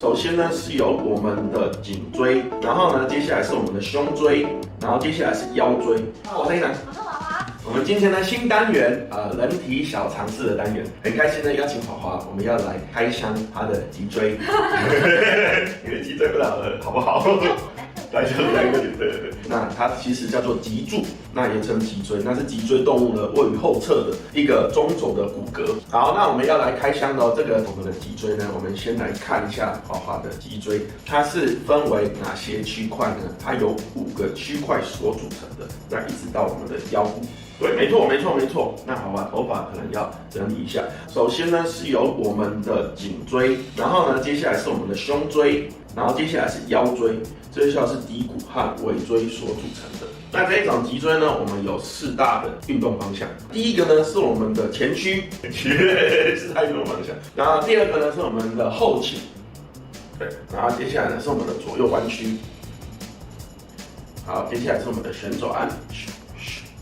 首先呢是有我们的颈椎，然后呢接下来是我们的胸椎，然后接下来是腰椎。我是一楠，我是华华。我们今天呢新单元人体小常识的单元，很开心的邀请华华，我们要来开箱他的脊椎，因为脊椎不老了，好不好？来就来个对。那它其实叫做脊柱，那也称脊椎，那是脊椎动物呢位于后侧的一个中轴的骨骼。好，那我们要来开箱的这个我们的脊椎呢，我们先来看一下华华的脊椎，它是分为哪些区块呢？它有5个区块所组成的，那一直到我们的腰部。对，没错。那好吧，头发可能要整理一下。首先呢是由我们的颈椎，然后呢接下来是我们的胸椎，然后接下来是腰椎，这些是骶骨和尾椎所组成的。那这一种脊椎呢，我们有4大的运动方向。第一个呢是我们的前屈，4大运动方向。然后第二个呢是我们的后倾，对，然后接下来呢是我们的左右弯曲。好，接下来是我们的旋转。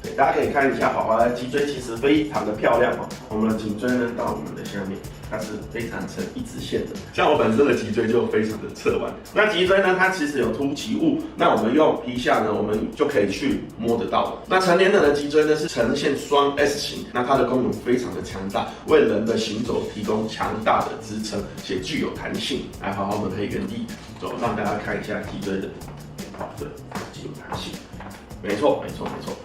对，大家可以看一下华华的脊椎其实非常的漂亮哦。我们的颈椎呢到我们的下面，它是非常呈一直线的。像我本身的脊椎就非常的侧弯。那脊椎呢，它其实有凸起物，那我们用皮下呢，我们就可以去摸得到了。那成年人的脊椎呢是呈现双 S 型，那它的功能非常的强大，为人的行走提供强大的支撑，且具有弹性。来，华华我们可以原地走，让大家看一下脊椎的对，具有弹性。没错。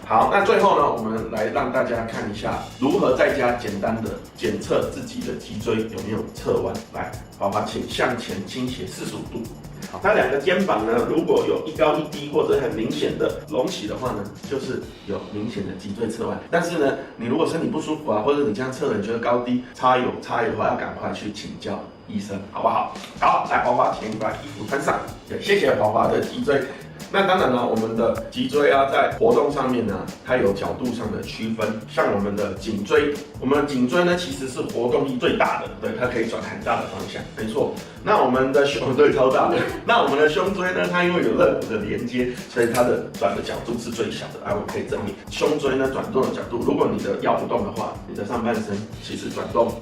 好，那最后呢，我们来让大家看一下如何在家简单的检测自己的脊椎有没有侧弯。来，华华，请向前倾斜45度。好，那2个肩膀呢，如果有一高一低或者很明显的隆起的话呢，就是有明显的脊椎侧弯。但是呢，你如果身体不舒服啊，或者你这样测了你觉得高低差异的话，要赶快去请教医生，好不好？好，来，华华，请把衣服穿上。对，谢谢华华的脊椎。那当然了，我们的脊椎啊，在活动上面呢，它有角度上的区分。像我们的颈椎，我们的颈椎呢，其实是活动力最大的，对，它可以转很大的方向，没错。那我们的胸椎超大的，那我们的胸椎呢，它因为有肋骨的连接，所以它的转的角度是最小的。我们可以证明，胸椎呢转动的角度，如果你的腰不动的话，你的上半身其实转动